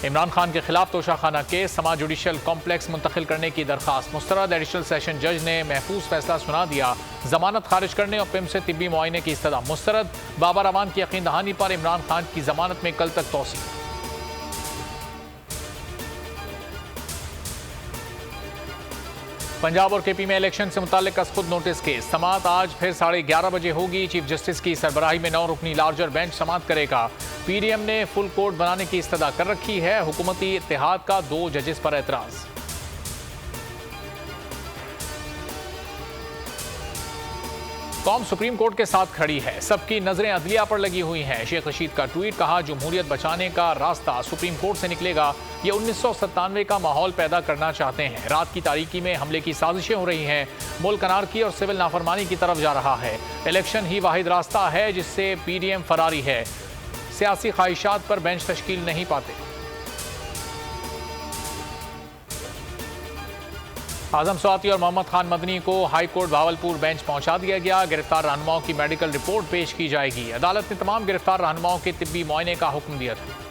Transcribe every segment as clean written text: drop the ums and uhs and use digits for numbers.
इमरान खान के खिलाफ तोशाखाना केस, समाज जुडिशल कॉम्प्लेक्स मुंतकिल करने की दरखास्त मुस्तरद। एडिशनल सेशन जज ने महफूज फैसला सुना दिया। जमानत खारिज करने और पिम से तिब्बी मुआयने की इस्तदा मुस्तरद। बाबर अमान की यकीन दहानी पर इमरान खान की जमानत में कल तक तोसी। पंजाब और केपी में इलेक्शन से मुताल्लिक खुद नोटिस केस। समाअत आज फिर 11:30 बजे होगी। चीफ जस्टिस की सरबराही में 9 रुकनी लार्जर बेंच समाअत करेगा। पीडीएम ने फुल कोर्ट बनाने की इस्तदा कर रखी है। हुकूमती इत्तेहाद का 2 जजेस पर एतराज। कौम सुप्रीम कोर्ट के साथ खड़ी है, सबकी नजरें अदलिया पर लगी हुई हैं। शेख रशीद का ट्वीट, कहा जमहूरियत बचाने का रास्ता सुप्रीम कोर्ट से निकलेगा। ये 1997 का माहौल पैदा करना चाहते हैं। रात की तारीकी में हमले की साजिशें हो रही हैं। मुल्क अनारकी और सिविल नाफरमानी की तरफ जा रहा है। इलेक्शन ही वाहिद रास्ता है जिससे पीडीएम फरारी है। सियासी ख्वाहिशात पर बेंच तश्कील नहीं पाते। आजम स्वाति और मोहम्मद खान मदनी को हाई कोर्ट भावलपुर बेंच पहुंचा दिया गया। गिरफ्तार रहनुमाओं की मेडिकल रिपोर्ट पेश की जाएगी। अदालत ने तमाम गिरफ्तार रहनुमाओं के तिब्बी मुआयने का हुक्म दिया था।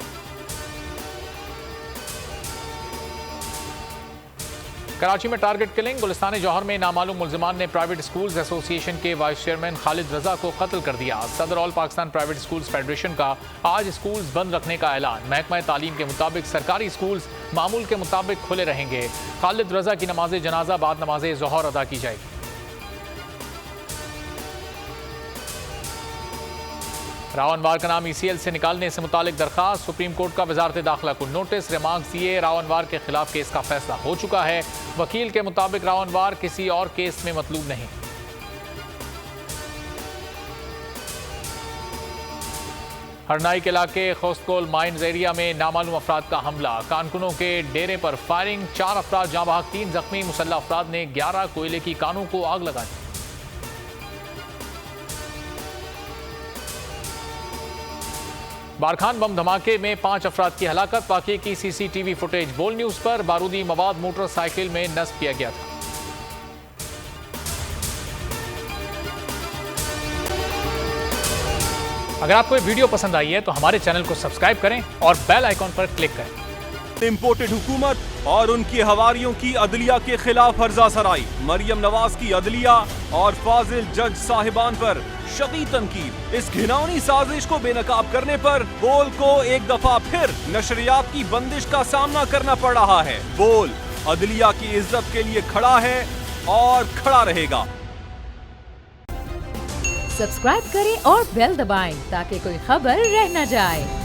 कराची में टारगेट किलिंग। गुलिस्तान जौहर में नामालूम मुल्जिमान ने प्राइवेट स्कूल्स एसोसिएशन के वाइस चेयरमैन खालिद रजा को कत्ल कर दिया। सदर all Pakistan private schools federation का आज स्कूल्स बंद रखने का ऐलान। महकमा तालीम के मुताबिक सरकारी स्कूल्स मामूल के मुताबिक खुले रहेंगे। खालिद रजा की नमाज जनाजा बाद नमाज ज़ोहर अदा की जाएगी। रावनवार का नाम ईसीएल से निकालने से मुतालिक दरखास्त। सुप्रीम कोर्ट का वजारत दाखिला को नोटिस। रिमार्क्स दिए। रावनवार के खिलाफ केस का फैसला हो चुका है। वकील के मुताबिक रावनवार किसी और केस में मतलूब नहीं। हरनाई के इलाके खोस्तकोल माइंस एरिया में नामालूम अफराद का हमला। कारकुनों के डेरे पर फायरिंग। 4 अफराद जाँ बहक, 3 जख्मी। मुसल्लह अफराद ने 11 कोयले की कानों को आग लगा दी। बारखान बम धमाके में 5 अफराद की हलाकत। वाक़े की सीसीटीवी फुटेज बोल न्यूज पर। बारूदी मवाद मोटरसाइकिल में नस्ब किया गया था। अगर आपको ये वीडियो पसंद आई है तो हमारे चैनल को सब्सक्राइब करें और बेल आइकॉन पर क्लिक करें। इम्पोर्टेड हुकूमत और उनकी हवारियों की अदलिया के खिलाफ हर्जा सराई। मरियम नवाज की अदलिया और फाजिल जज साहिबान पर शदीद तनकीद। इस घिनौनी साजिश को बेनकाब करने पर बोल को एक दफा फिर नशरियात की बंदिश का सामना करना पड़ रहा है। बोल अदलिया की इज्जत के लिए खड़ा है और खड़ा रहेगा। सब्सक्राइब करें और बेल दबाएं ताकि कोई खबर रह न जाए।